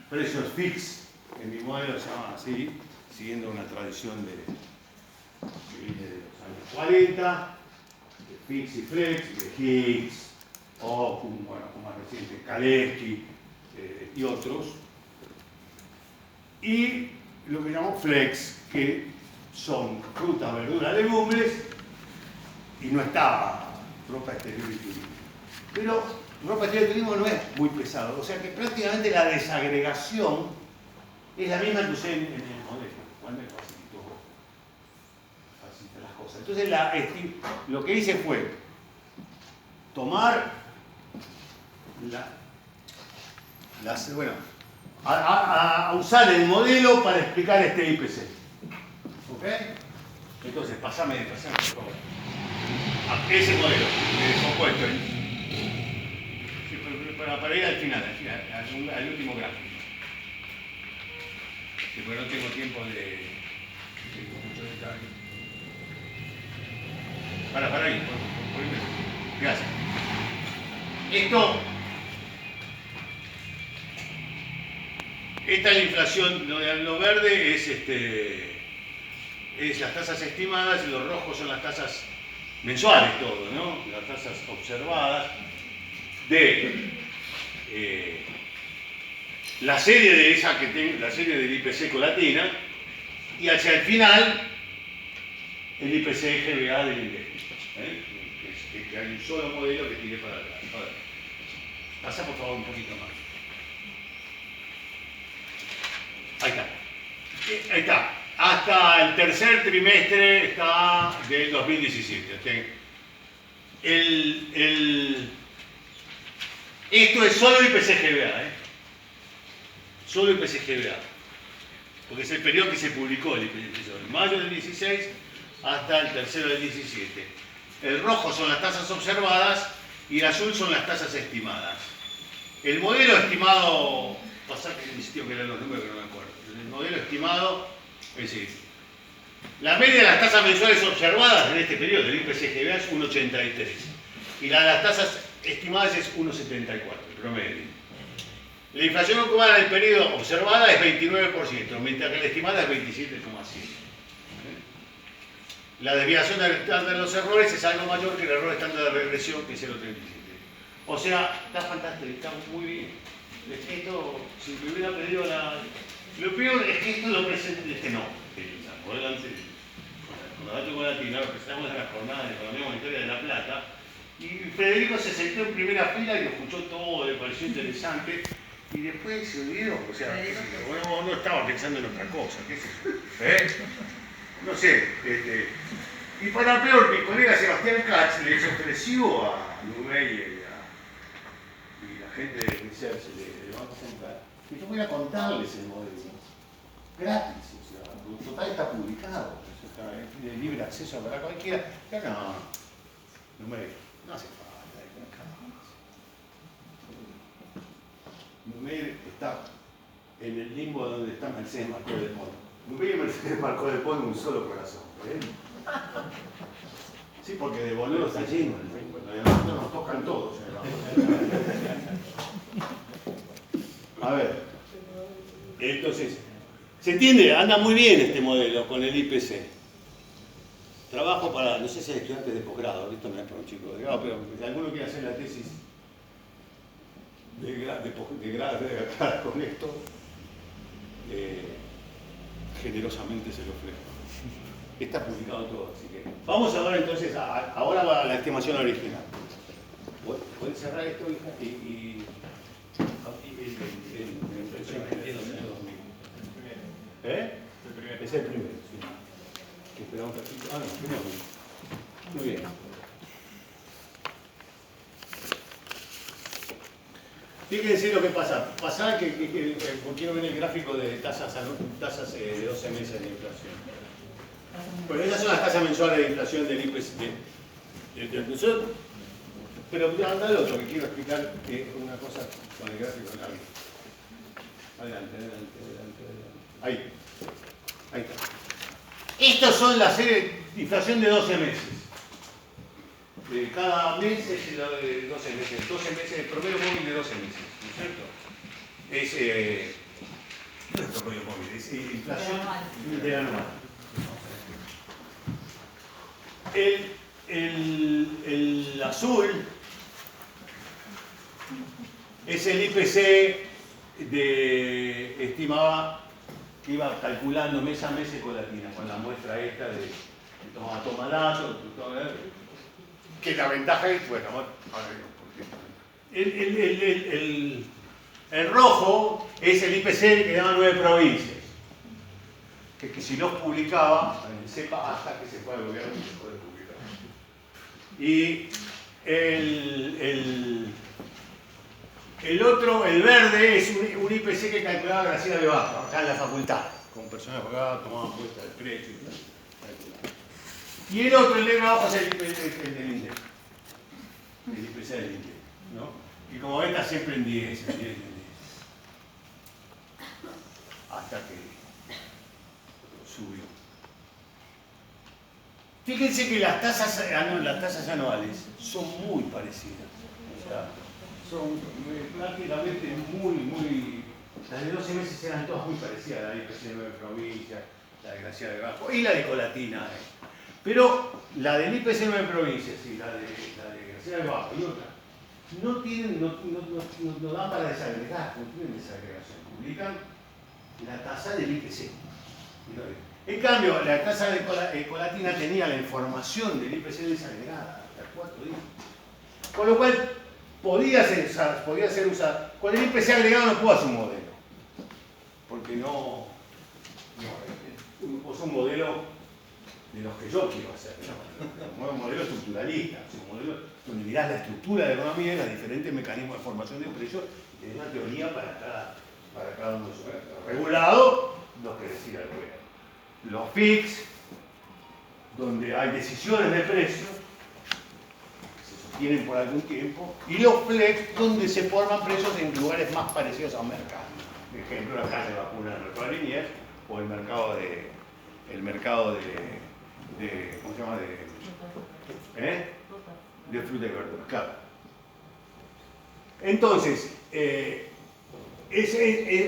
precios fix. En mi modelo se llama así, siguiendo una tradición que viene de los años 40, de fix y flex, de Higgs, o bueno, como más reciente, Kalecki y otros. Y lo que llamamos flex, que son frutas, verduras, legumbres, y no está ropa exterior y turismo. Pero ropa exterior y turismo no es muy pesado, o sea que prácticamente la desagregación es la misma que usé en el modelo, cual me facilita las cosas. Entonces lo que hice fue tomar a usar el modelo para explicar este IPC. ¿Ok? Entonces, pasame por favor. Ese modelo de compuesto. Sí, para ir al final, al último gráfico. Sí, porque no tengo tiempo de mucho detalle. Para ahí, por ahí. Gracias. Esta es la inflación, lo verde es las tasas estimadas y los rojos son las tasas mensuales, todo, ¿no? Las tasas observadas de la serie de esa que tengo, la serie del IPC colatina, y hacia el final el IPC GBA del INDEC. Que hay un solo modelo que tire para atrás. A ver. Pasa por favor un poquito más. Ahí está. Hasta el tercer trimestre está del 2017. Esto es solo IPC GBA, solo IPC GBA. Porque es el periodo que se publicó el IPC, de mayo del 16 hasta el tercero del 17. El rojo son las tasas observadas y el azul son las tasas estimadas. El modelo estimado, pasa que insistió que eran los números que no me acuerdo. El modelo estimado, es decir, la media de las tasas mensuales observadas en este periodo del IPC GBA es 1,83 y la de las tasas estimadas es 1,74, el promedio. La inflación ocupada en el periodo observada es 29%, mientras que la estimada es 27,7%. La desviación estándar de los errores es algo mayor que el error estándar de regresión, que es 0,37. O sea, está fantástico, está muy bien. Esto, si me hubiera pedido lo peor es que esto lo presenta, no. Por delante, con la datos latina, lo presentamos en la jornada de Economía Monetaria de La Plata, y Federico se sentó en primera fila y lo escuchó todo, le pareció interesante, y después se olvidó. O sea, bueno, no estaba pensando en otra cosa, ¿qué es eso? No sé, y para peor, mi colega Sebastián Katz les ofreció a Numey y la gente de Research del Banco Central que yo voy a contarles el modelo gratis, o sea, en total está publicado, está de libre acceso para cualquiera. Pero no, Numey, no hace falta. Numey está en el limbo donde está Mercedes Marcó del Pont. Numey y Mercedes Marcó del Pont en un solo corazón. Sí, porque de boludo está lleno. Además nos tocan todos. A ver. Entonces, ¿se entiende? Anda muy bien este modelo con el IPC. Trabajo para, no sé si hay estudiantes de posgrado, esto no es para un chico de grado, pero si alguno quiere hacer la tesis de grado con esto, generosamente se lo ofrezco. Está publicado todo, así que vamos a ver entonces, ahora va la estimación original. ¿Puedes cerrar esto, hija? Y es el primero, sí. Esperamos un ratito. Ah, no, primero. Muy bien. Fíjense lo que pasa. Pasa que quiero ver el gráfico de tasas de 12 meses de inflación. Bueno, esas son las tasas mensuales de inflación del IPC. Pero anda el otro, que quiero explicar una cosa con el gráfico de arriba. Adelante. Ahí está. Estas son las series de inflación de 12 meses. Cada mes es la de 12 meses. 12 meses, el promedio móvil de 12 meses, ¿no es cierto? ¿Qué es esto, COVID? Es inflación interanual. El azul es el IPC estimaba que iba calculando mes a mes Ecolatina, con la muestra esta de toma datos, que la ventaja es, bueno, el rojo es el IPC que daba 9 provincias, que si los publicaba, en el CEPA hasta que se fue al gobierno y se puede publicar. Y el otro, el verde, es un IPC que calculaba Graciela de Baja, acá en la facultad, con personas que tomaban puesta el precio y tal. Y el otro, el negro abajo, es el del INDEC. El IPC del INDEC, ¿no? Y como ven, está siempre en 10, en 10. Hasta que subió. Fíjense que las tasas anuales son muy parecidas. O sea, son prácticamente muy... Las de 12 meses eran todas muy parecidas, la de IPC de 9 provincias, la de Graciela de Bajo y la de Ecolatina. Pero la del IPC de 9 provincias y la de Graciela de Bajo y otra no dan para desagregar, no tienen desagregación. Publican la tasa del IPC. En cambio, la tasa de Ecolatina tenía la información del IPC desagregada hasta 4 días. Con lo cual, podía ser usada. Con el IPC agregado no puedo hacer un modelo. Porque no es un modelo de los que yo quiero hacer. ¿No? Un modelo estructuralista. Un modelo donde mirás la estructura de la economía y los diferentes mecanismos de formación de precios y tenés una teoría para cada uno de esos. Regulado, los que decida el gobierno. Los FIX, donde hay decisiones de precios, tienen por algún tiempo, y los flex, donde se forman precios en lugares más parecidos a un mercado. Por ejemplo, la caja de vacunas del mercado de Liniers o el mercado de ¿cómo se llama? De fruta y verduras, claro. Entonces,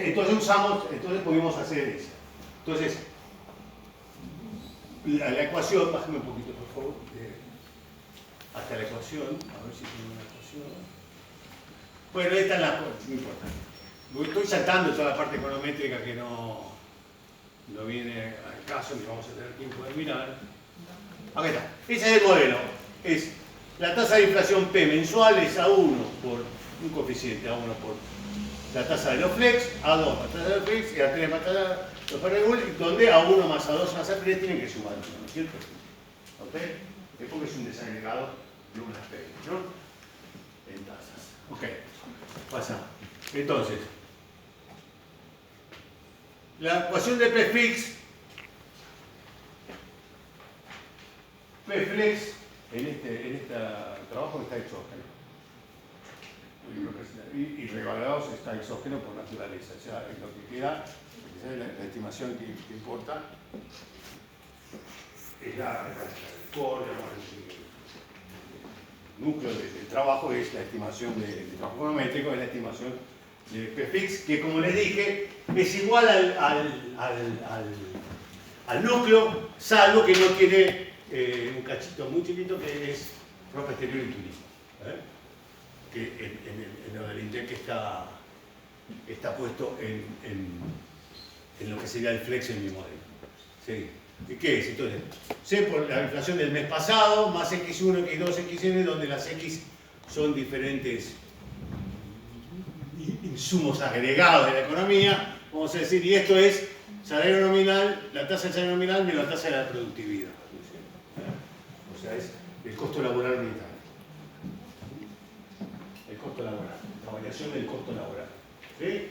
entonces pudimos hacer eso. Entonces, la ecuación, bájame un poquito por favor, hasta la ecuación, a ver si tengo una ecuación. Bueno, esta es la, no importa. Estoy saltando toda la parte econométrica que no viene al caso, ni vamos a tener tiempo de mirar. Aquí está, ese es el modelo. Es la tasa de inflación P mensual es A1 por un coeficiente, A1 por la tasa de los flex, A2 la tasa de los flex y A3 la tasa de los variables, donde A1 más A2 más A3 tienen que sumar, ¿no es cierto? ¿Ok? Es porque es un desagregado de una especie, ¿no? En tasas. Ok, pasa. Entonces, la ecuación de P fix, P flex, en este trabajo está exógeno. Y regaladados está exógeno por naturaleza. O sea, es lo que queda, la estimación que importa es el núcleo del trabajo, es la estimación del trabajo econométrico, es la estimación de P-fix, que como les dije, es igual al núcleo, salvo que no tiene un cachito muy chiquito que es ropa exterior y turismo. Que en lo del INDEC está puesto en lo que sería el flex en mi modelo. ¿Sí? ¿Y qué es? Entonces, C por la inflación del mes pasado, más X1, X2, Xn, donde las X son diferentes insumos agregados de la economía, vamos a decir, y esto es salario nominal, la tasa del salario nominal menos la tasa de la productividad. O sea, es el costo laboral unitario. El costo laboral, la variación del costo laboral. ¿Sí?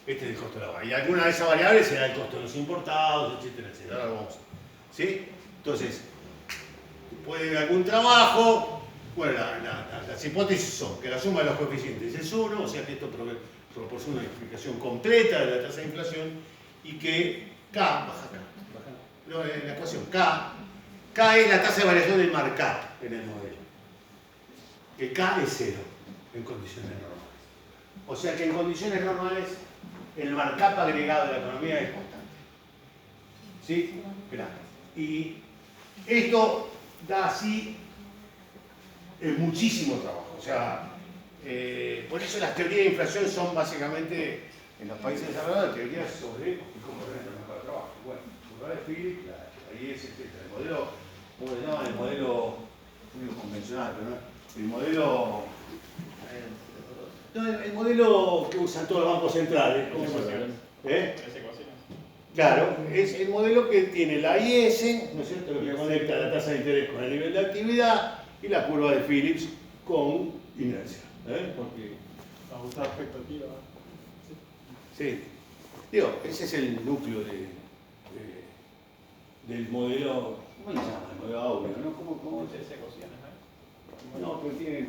Este es el costo laboral. Y alguna de esas variables será el costo de los importados, etcétera, etcétera. Ahora vamos. ¿Sí? Entonces, puede haber algún trabajo. Bueno, las hipótesis son que la suma de los coeficientes es 1, o sea que esto proporciona una explicación completa de la tasa de inflación y que K, baja acá, no, la ecuación K es la tasa de variación del mercado en el modelo. Que K es 0 en condiciones normales. O sea que en condiciones normales el markup agregado de la economía es constante. ¿Sí? Grande. Y esto da así muchísimo trabajo. O sea, por eso las teorías de inflación son básicamente, en los países desarrollados, teorías sobre cómo organizar el mercado de trabajo. Bueno, el Phillips, ahí es el modelo, ¿cómo se llama? El modelo convencional, pero no, el modelo... No, el modelo que usan todos los bancos centrales. ¿Cómo se llama? Claro, es el modelo que tiene la IS, ¿no es cierto?, lo que conecta la tasa de interés con el nivel de actividad y la curva de Phillips con inercia. Porque ajustar expectativas. Sí. Digo, ese es el núcleo del modelo, ¿cómo se llama? El modelo áureo, ¿no? ¿Cómo es ese? No, pero tiene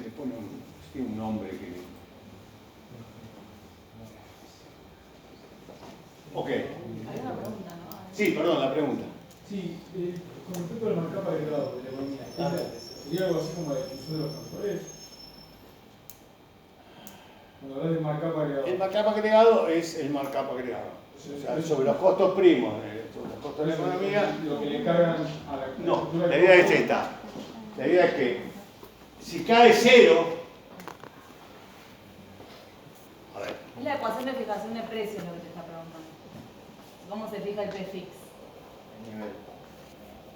un nombre que... Ok. Hay una pregunta, ¿no? Sí, perdón, la pregunta. Sí, con respecto al markup agregado de la economía, ¿sería algo así como la definición de los factores? Cuando hablas de markup agregado. El markup agregado es el markup agregado. O sea, sobre los costos primos, sobre los costos de la economía. Lo que le cargan a la... No, la idea es esta. La idea es que si cae cero... A ver. Es la ecuación de fijación de precios lo que te está preguntando. ¿Cómo se fija el prefix?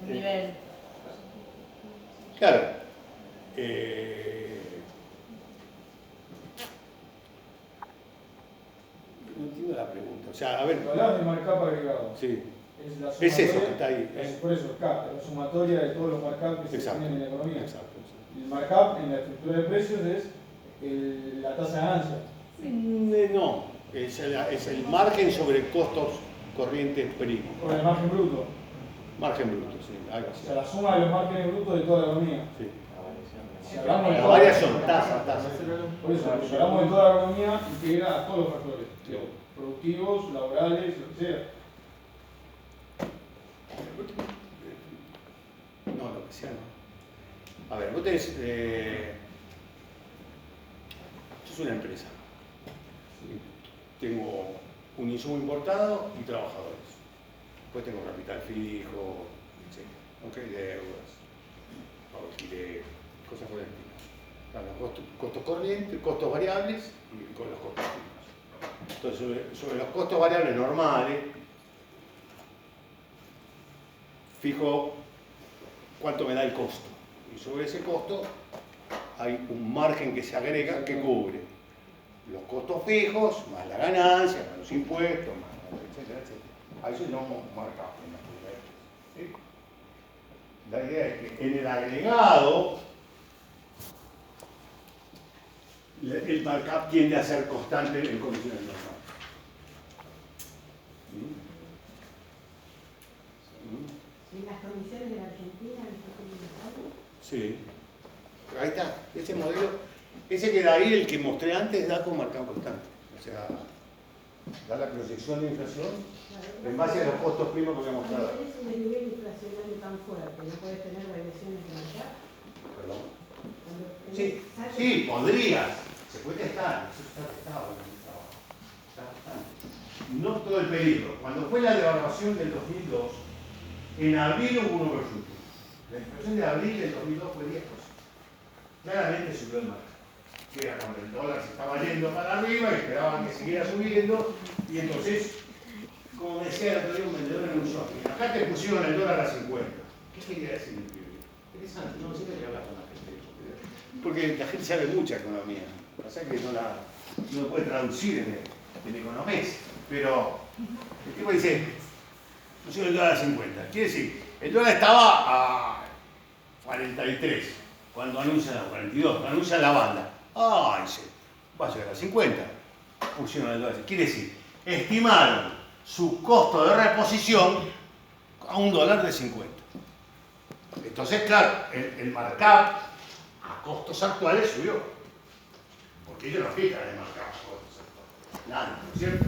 El nivel. Claro. No entiendo la pregunta. O sea, a ver. Cuando hablas de markup agregado. Sí. Es la Es eso que está ahí. Es por eso, K, es la sumatoria de todos los markups que Exacto. se tienen en la economía. Exacto. El markup en la estructura de precios es la tasa de ganancia. No, es el margen sobre costos corrientes primos. O el margen bruto. Margen bruto, sí, algo O así. sea, la suma de los márgenes brutos de toda la economía. Sí. Si hablamos de Las toda varias son tasas. Por eso, si hablamos de toda la economía, integra a todos los factores, productivos, laborales, lo que sea. No, lo que sea no. A ver, vos tenés... esto es una empresa. Tengo un insumo importado y trabajadores. Después tengo capital fijo, etc. ¿Okay? Deudas, pago de alquiler, cosas por el estilo. Los costos corrientes, costos variables y con los costos fijos. Entonces, sobre los costos variables normales, fijo cuánto me da el costo. Y sobre ese costo hay un margen que se agrega que cubre los costos fijos, más la ganancia, más los impuestos, más etcétera, etcétera. A eso llamamos markup en la ¿sí? La idea es que en el agregado el markup tiende a ser constante en condiciones normales. ¿En las condiciones de la Argentina está comunicado? Sí. Ahí está, ese modelo, ese que da ahí, el que mostré antes, da con markup constante. O sea, da la proyección de inflación en base a los costos primos que voy a mostrar. Cuando tenés un nivel inflacionario tan fuerte, ¿no puedes tener variaciones de mercado? Perdón. Cuando Sí, tenés- sí, podrías. Se puede testar, eso está testado en el trabajo. Está bastante. No todo el peligro. Cuando fue la devaluación del 2002, en abril hubo un overshooting. La inflación de abril del 2002 fue 10%. Claramente subió el mercado. Que era cuando el dólar se estaba yendo para arriba y esperaban que siguiera subiendo. Y entonces, como me decía el otro día un vendedor en un shopping, acá te pusieron el dólar a 50. ¿Qué quería decir el pibe? Interesante, no sé qué hablar con la gente. Porque la gente sabe mucha economía. O sea que no puede traducir en economés. Pero el tipo dice, pusieron el dólar a 50. Quiere decir, el dólar estaba a 43 cuando anuncian a 42, cuando anuncian la banda. Dice, va a llegar a 50. Pusieron el dólar. Quiere decir, estimaron su costo de reposición a $1 de 50. Entonces, claro, el markup a costos actuales subió. Porque ellos no fijan el markup a costos actuales. Nada, ¿no es cierto?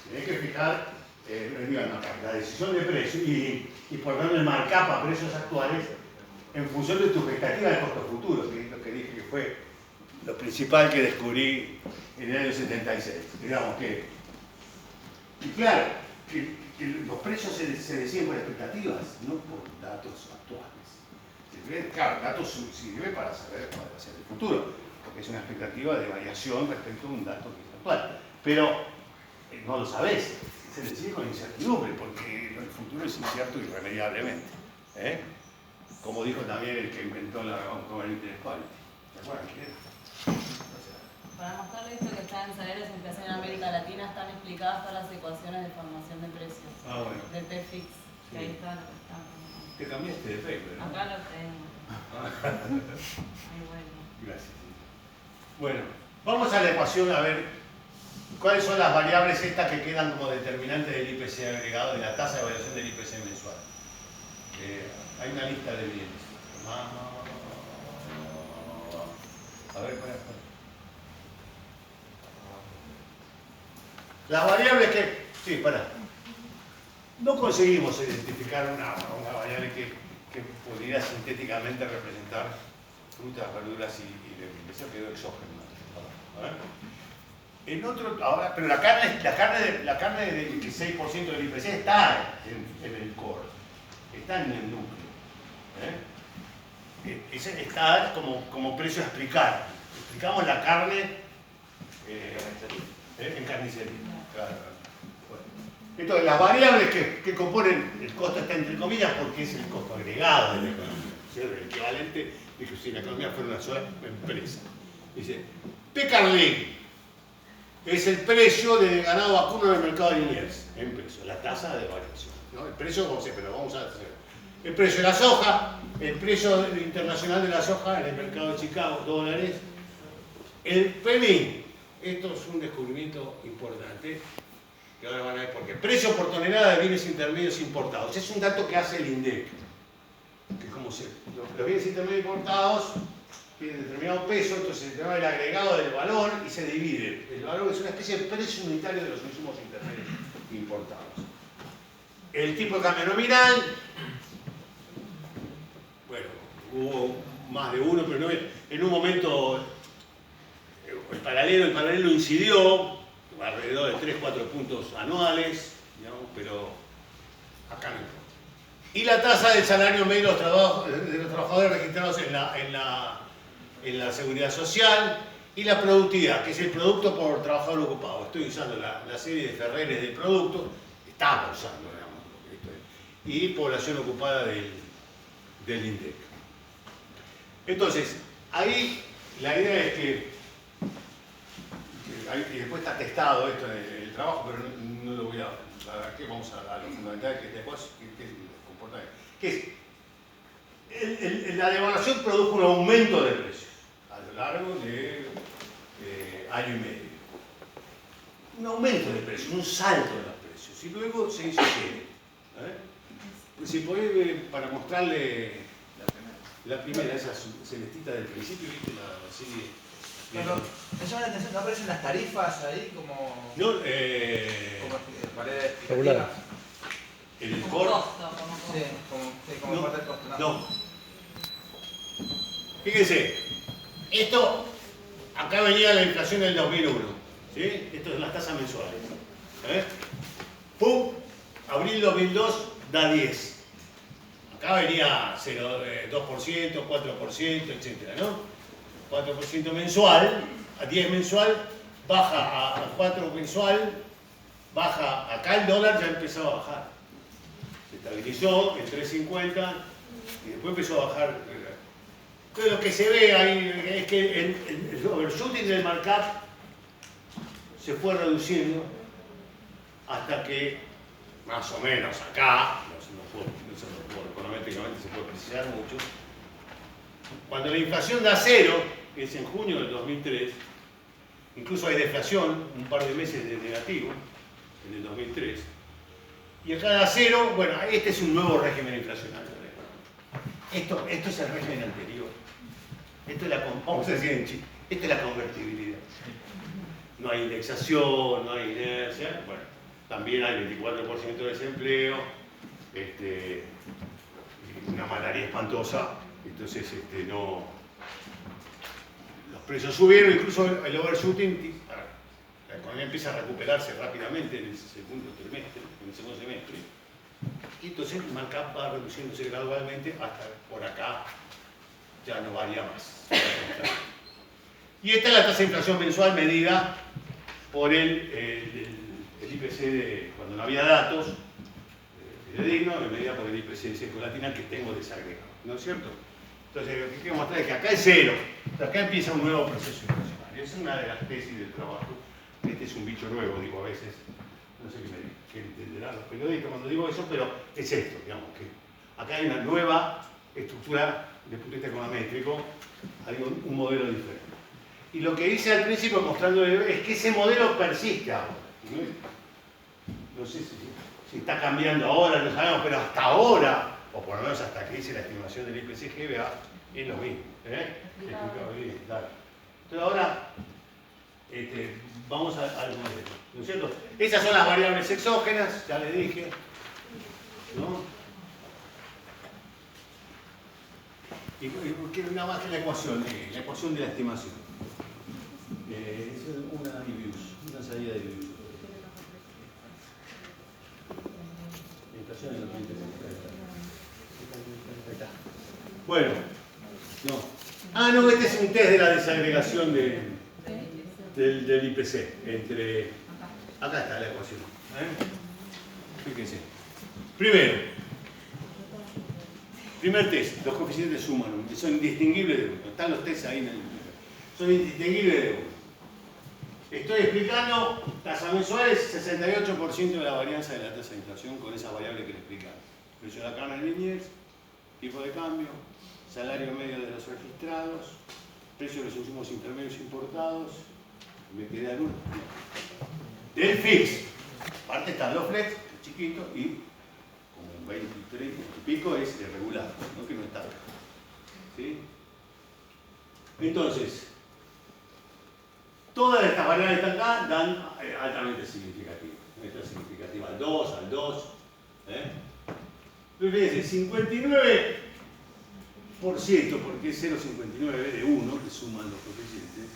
Tienen que fijar la decisión de precio y por lo menos el markup a precios actuales en función de tu expectativa de costos futuros, que es lo que dije que fue lo principal que descubrí en el año 76. Digamos que Y claro, que los precios se deciden por expectativas, no por datos actuales. Claro, datos sirve para saber cuál va a ser el futuro, porque es una expectativa de variación respecto a un dato que es actual. Pero no lo sabés, se decide con incertidumbre, porque el futuro es incierto irremediablemente. Como dijo también el que inventó la Community Equality. ¿Se acuerdan quién era? Para mostrarle esto que está en salarios de inflación en América Latina, están explicadas todas las ecuaciones de formación de precios. Bueno. Del PFIX, que ahí Sí. está lo que está. Te cambiaste de paper, ¿no? Acá lo tengo. Ahí bueno. Gracias. Bueno, vamos a la ecuación a ver cuáles son las variables estas que quedan como determinantes del IPC agregado, de la tasa de variación del IPC mensual. Hay una lista de bienes. A ver, espera. Las variables que... Sí, para. No conseguimos identificar una variable que pudiera sintéticamente representar frutas, verduras y legumbres. Eso quedó exógeno. En otro, ahora, pero la carne del 16% del IPC está en el core, está en el núcleo. Ese está como precio a explicar. Explicamos la carne en carnicería. Claro. Bueno. Entonces, las variables que componen el costo está entre comillas porque es el costo agregado de la economía. ¿Cierto? El equivalente de que si la economía fuera una sola empresa. Dice, P-Carling es el precio del ganado vacuno en el mercado de Liniers, en pesos, la tasa de variación. ¿No? El precio, no sé, pero vamos a hacer. El precio de la soja, el precio internacional de la soja en el mercado de Chicago, dólares. El PMI, esto es un descubrimiento importante, que ahora van a ver por qué. Precio por tonelada de bienes intermedios importados. Es un dato que hace el INDEC. Que como los bienes intermedios importados tienen determinado peso, entonces se llama el agregado del valor y se divide. El valor es una especie de precio unitario de los insumos intermedios importados. El tipo de cambio nominal, bueno, hubo más de uno, pero no, en un momento el paralelo incidió alrededor de 3-4 puntos anuales, digamos, pero acá no. Y la tasa del salario medio de los trabajadores registrados en la seguridad social y la productividad, que es el producto por trabajador ocupado. Estoy usando la serie de Ferreres del producto, estamos usando, digamos, y población ocupada del INDEC. Entonces, ahí la idea es que y después está testado esto en el trabajo, pero no lo voy a ver, que vamos a lo fundamental que después comporta. Que es la devaluación produjo un aumento de precios a lo largo de año y medio. Un aumento de precios, un salto de los precios. Y luego se hizo si podés, para mostrarle la primera, esa celestita del principio, ¿viste? La serie. Pero me llama la atención, ¿no aparecen las tarifas ahí como... No, como paredes Regular. en el Como core. costo, como No, parte del costo. no. Fíjense, esto, acá venía la inflación del 2001, ¿sí? Esto es las tasas mensuales. ¡Pum! Abril 2002 da 10. Acá venía 2%, 4%, etcétera, ¿no? 4% mensual, a 10 mensual, baja a 4 mensual, baja, acá el dólar ya empezó a bajar. Se estabilizó en 3.50 y después empezó a bajar. Entonces lo que se ve ahí es que el overshooting del markup se fue reduciendo hasta que más o menos acá, económicamente se puede precisar mucho, cuando la inflación da 0, que es en junio del 2003, incluso hay deflación, un par de meses de negativo, en el 2003, y acá da 0, bueno, este es un nuevo régimen inflacionario. Esto es el régimen anterior. Esto es vamos a decir en Chile, esto es la convertibilidad. No hay indexación, no hay inercia, bueno, también hay 24% de desempleo, una malaria espantosa, entonces no, los precios subieron, incluso el overshooting la economía empieza a recuperarse rápidamente en el segundo trimestre, en el segundo semestre, y entonces el markup va reduciéndose gradualmente hasta por acá ya no varía más. Y esta es la tasa de inflación mensual medida por el IPC de cuando no había datos fidedignos, y medida por el IPC de Secolatina que tengo desagregado, ¿no es cierto? Entonces lo que quiero mostrar es que acá es cero, acá empieza un nuevo proceso inflacionario. Es una de las tesis del trabajo. Este es un bicho nuevo, digo a veces, no sé qué entenderán los periodistas cuando digo eso, pero es esto, digamos, que acá hay una nueva estructura desde el punto de vista econométrico, hay un modelo diferente. Y lo que hice al principio mostrándole es que ese modelo persiste ahora. No sé si está cambiando ahora, no sabemos, pero hasta ahora, o por lo menos hasta que hice la estimación del IPC-GBA, es lo mismo. Explicado bien, claro. Entonces ahora vamos al modelo, ¿no es cierto? Esas son las variables exógenas, ya les dije, ¿no? Y quiero nada más que la ecuación de la estimación. Es una salida de Ibius. La inflación en los 20. Ahí está. Bueno, no. Ah, no, este es un test de la desagregación del IPC. Acá está la ecuación. Fíjense. Primero, primer test, los coeficientes suman, son indistinguibles de uno. Están los tests ahí en el. Son indistinguibles de uno. Estoy explicando tasas mensuales, 68% de la varianza de la tasa de inflación con esa variable que le explicaba. Precio de la carne en Liniers, tipo de cambio, salario medio de los registrados, precio de los insumos intermedios importados, me queda el 1. Del fix, aparte están los flex, chiquito, y como 23 y pico es irregular, ¿no? Que no está. ¿Sí? Entonces, todas estas variables que están acá dan altamente significativas. Esta es significativa al 2. Pero fíjense, 59%, porque es 0,59 de 1, que suman los coeficientes,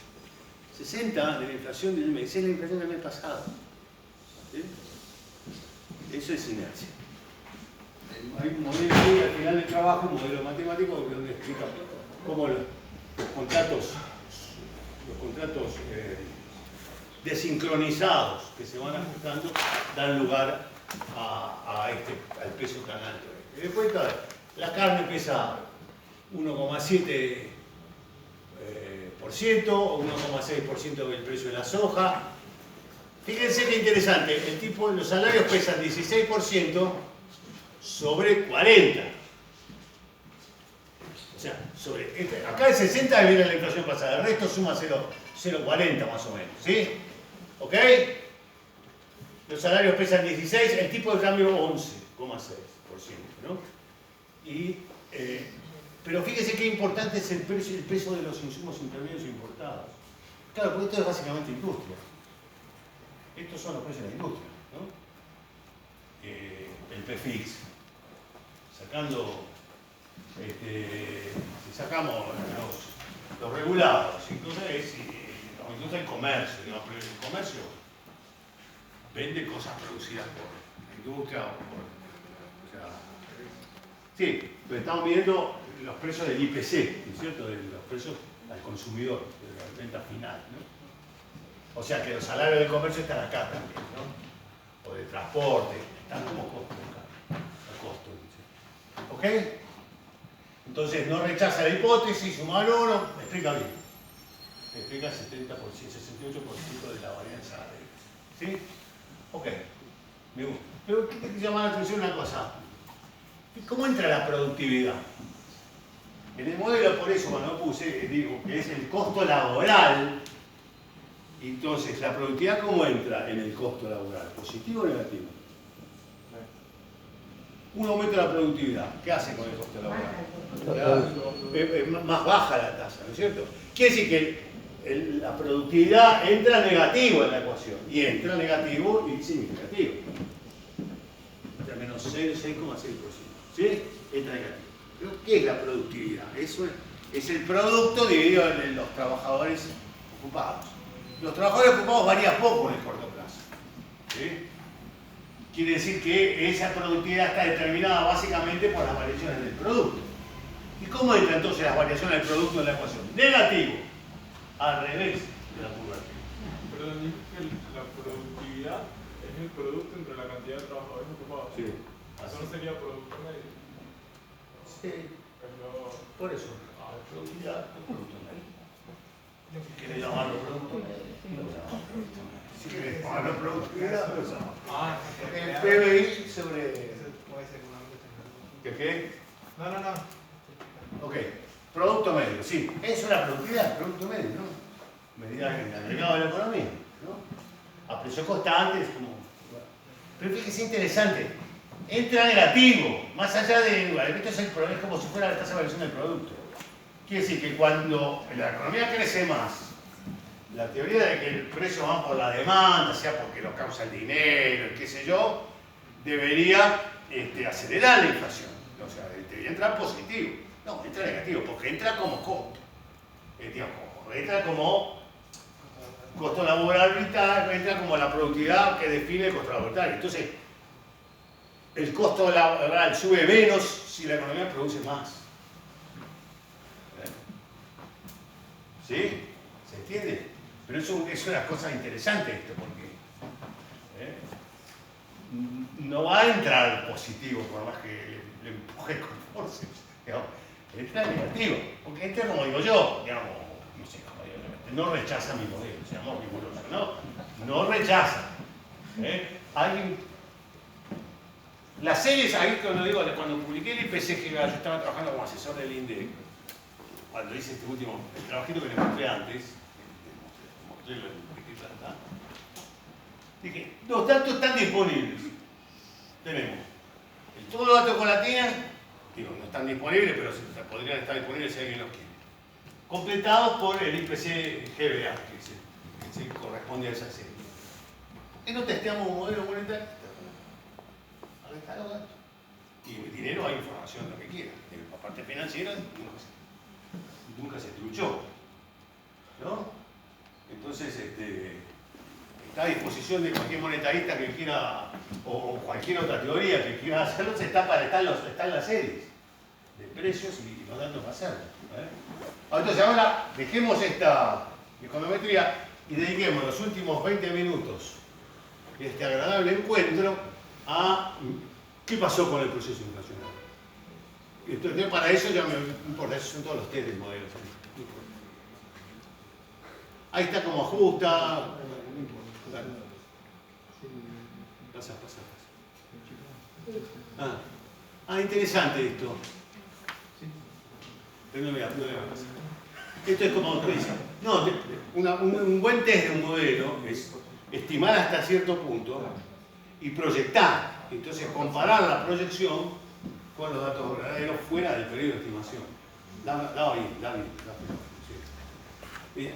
60 de la inflación del mes, es la inflación del mes pasado. ¿Sí? Eso es inercia. Hay un modelo ahí al final del trabajo, un modelo matemático donde explica cómo los contratos desincronizados que se van ajustando dan lugar al peso tan alto. Y después la carne pesa 1,7% o 1,6% del precio de la soja. Fíjense qué interesante, los salarios pesan 16% sobre 40%. O sea, acá el 60 viene la inflación pasada, el resto suma 0,40 más o menos, ¿sí? ¿Ok? Los salarios pesan 16, el tipo de cambio 11,6%, ¿no? Pero fíjese qué importante es el peso de los insumos intermedios importados. Claro, porque esto es básicamente industria. Estos son los precios de la industria, ¿no? El prefix. Si sacamos los regulados, entonces el comercio, digamos, pero el comercio vende cosas producidas por la industria sí, pero estamos midiendo los precios del IPC, ¿no es cierto? De los precios al consumidor, de la venta final, ¿no? O sea que los salarios del comercio están acá también, ¿no? O de transporte, están como costos acá, a costo, ¿sí? ¿Ok? Entonces no rechaza la hipótesis, sumar oro, me explica bien. Me explica el 70%, 68% de la varianza de ¿sí? Ok, me gusta. Pero ¿qué llama la atención una cosa? ¿Cómo entra la productividad? En el modelo, por eso cuando puse, digo que es el costo laboral. Entonces, ¿la productividad cómo entra en el costo laboral? ¿Positivo o negativo? Uno aumenta la productividad. ¿Qué hace con el costo laboral? Más baja la tasa, ¿no es cierto? Quiere decir que la productividad entra negativo en la ecuación. Y entra negativo y significativo. Entra menos 6,6%. ¿Sí? Entra negativo. ¿Pero qué es la productividad? Eso es el producto dividido en los trabajadores ocupados. Los trabajadores ocupados varía poco en el corto plazo. ¿Sí? Quiere decir que esa productividad está determinada básicamente por las variaciones del producto. ¿Y cómo entra entonces las variaciones del producto en la ecuación? Negativo. Al revés de la curva. Perdón, dijo que la productividad es el producto entre la cantidad de trabajadores ocupados. Sí. Eso no sería producto medio. Sí. Pero... Por eso. Productividad, el producto medio. Si querés llamarlo producto medio, lo llamamos producto medio. Si querés llamarlo productividad, lo llamamos. El PBI sobre... ¿Qué? No. Ok. Producto medio, sí. Eso es la productividad, producto medio, ¿no? Medida en el agregado de la economía, ¿no? A precio constante es como... Pero fíjese, interesante. Entra negativo, más allá de... Esto es el problema, es como si fuera la tasa de variación del producto. Quiere decir que cuando la economía crece más, la teoría de que el precio va por la demanda, sea porque lo causa el dinero, qué sé yo, debería acelerar la inflación. O sea, debería entrar positivo. No, entra negativo, porque entra como costo. Entra como costo laboral vital, entra como la productividad que define el costo laboral. Entonces, el costo laboral sube menos si la economía produce más. ¿Sí? ¿Se entiende? Pero eso es una cosa interesante esto, porque no va a entrar positivo por más que le empuje con fuerza. Entra negativo, porque entra como digo yo, digamos, no sé, como digo yo, no rechaza mi modelo, seamos rigurosos, no rechaza. Alguien, las series, ahí cuando publiqué el IPCG, yo estaba trabajando como asesor del INDEC, cuando hice este último, el trabajito que les mostré antes, mostré de qué trata, dije, los datos están disponibles. Tenemos todos los datos con latina, digo, no están disponibles, pero podrían estar disponibles si alguien los quiere. Completados por el IPC GBA, que se corresponde a esa serie. ¿Por qué no testeamos un modelo monetario? Ahí están los datos. Y en el dinero hay información, lo que quiera. En la parte financiera nunca se truchó, ¿no? Entonces, está a disposición de cualquier monetarista que quiera, o cualquier otra teoría que quiera hacerlo, están las series de precios y los datos para hacerlo. Entonces, ahora dejemos esta econometría y dediquemos los últimos 20 minutos de este agradable encuentro a qué pasó con el proceso inflacionario. Entonces, para eso ya me importa, esos son todos los test del modelo. Ahí está como ajusta. Pasa. Interesante esto. Pero no voy a pasar. Esto es como tú dices. No, un buen test de un modelo es estimar hasta cierto punto y proyectar. Entonces comparar la proyección con los datos verdaderos fuera del periodo de estimación. Da bien.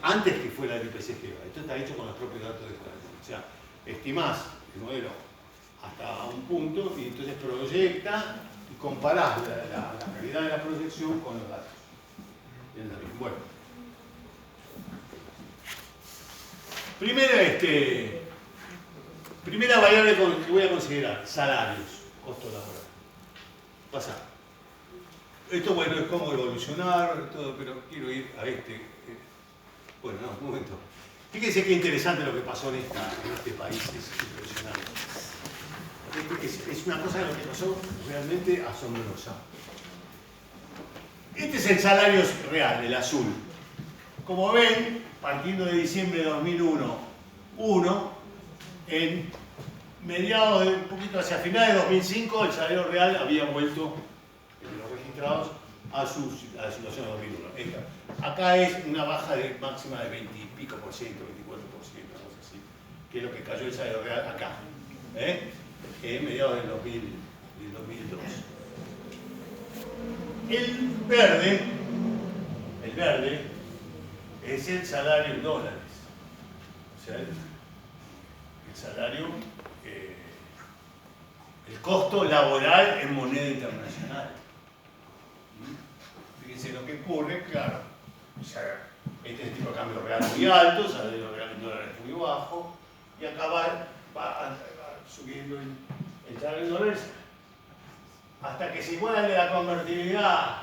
Antes que fuera el IPCG. Esto está hecho con los propios datos de Estado. O sea, estimás el modelo hasta un punto y entonces proyecta y comparás la calidad de la proyección con los datos. Bueno. Primera variable que voy a considerar, salarios, costo laboral. Pasa. Esto, bueno, es cómo evolucionar, todo, pero quiero ir a Bueno, no, un momento. Fíjense qué interesante lo que pasó en este país, es impresionante. Es una cosa de lo que pasó realmente asombrosa. Este es el salario real, el azul. Como ven, partiendo de diciembre de 2001, en mediados de un poquito hacia finales de 2005, el salario real había vuelto, en los registrados, a su situación de 2001. Acá es una baja máxima de 20 y pico por ciento, 24%, algo así, que es lo que cayó el salario real acá, en mediados del 2002. El verde es el salario en dólares, o sea, el salario, el costo laboral en moneda internacional. Fíjense lo que ocurre, claro, o sea, este es el tipo de cambio real muy alto, salario real en dólares bajo y acabar va subiendo el salario dólares hasta que se iguale la convertibilidad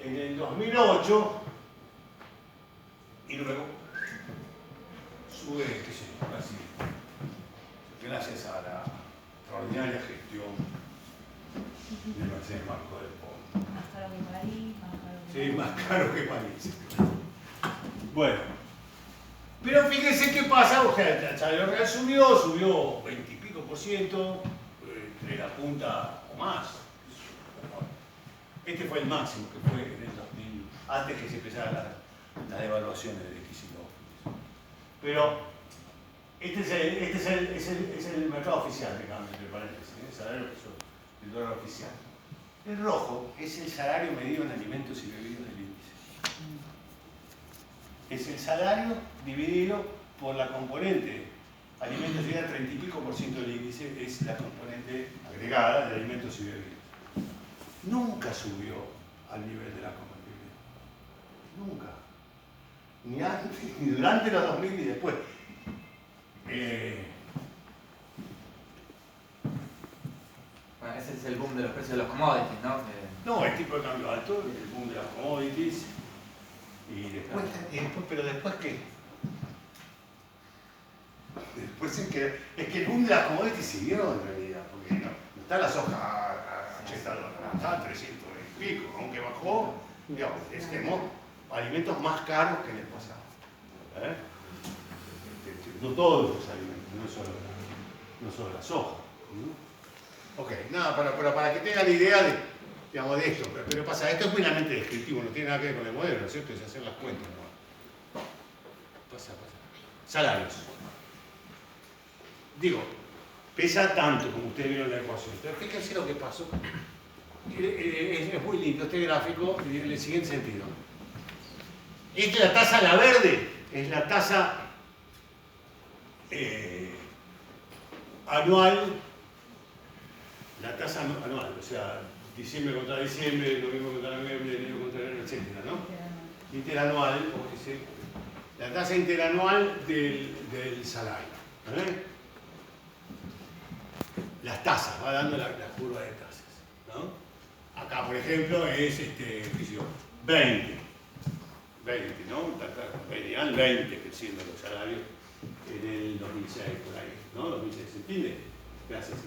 en el 2008 y luego sube, qué sé yo, casi gracias a la extraordinaria gestión de Mercedes Marco del Polo. Más caro que París, más caro que Sí, más caro que París. Bueno, pero fíjense qué pasa, o sea, el salario real subió 20 y pico %, entre la punta o más. Este fue el máximo que fue en el 2000, antes que se empezara la devaluación del X y lo. Pero este es el mercado oficial de cambio, entre paréntesis, el salario el dólar oficial. El rojo es el salario medido en alimentos y bebidas del índice. Es el salario dividido por la componente alimentos y bebidas, 30 y pico % del índice es la componente agregada de alimentos y bebidas. Nunca subió al nivel de la convertibilidad. Nunca. Ni antes, ni durante los 2000 ni después. Bueno, ese es el boom de los precios de los commodities, ¿no? No, el tipo de cambio alto, el boom de las commodities. Pero después ¿qué? Después es que el boom de las commodities siguió en realidad, porque no está la soja a 80 dólares, está a 300 y pico, aunque bajó, digamos, tenemos alimentos más caros que en el pasado. No todos los alimentos, no solo la soja. Ok, nada, para que tengan idea de, digamos, de esto, pero pasa, esto es meramente descriptivo, no tiene nada que ver con el modelo, ¿no es cierto? Es hacer las cuentas, ¿no? Pasa. Salarios. Digo, pesa tanto como ustedes vieron en la ecuación, pero fíjense lo que pasó. Es muy lindo este gráfico en el siguiente sentido. Esta es la tasa, la verde, es la tasa anual. La tasa anual, o sea, diciembre contra diciembre, noviembre contra noviembre, enero contra enero, etc. ¿no? Interanual, la tasa interanual del salario. Las tasas, va dando la curva de tasas. ¿No? Acá, por ejemplo, es 20, ¿no? Venían 20 creciendo los salarios en el 2006, por ahí, ¿no? 2006, ¿se entiende? Gracias.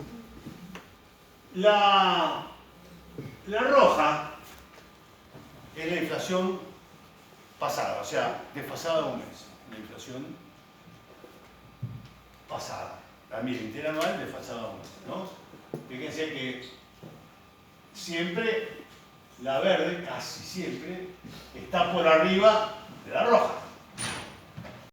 La roja es la inflación pasada, o sea, desfasada de un mes. La inflación pasada. También interanual desfasada de un mes, ¿no? Fíjense que siempre la verde, casi siempre, está por arriba de la roja.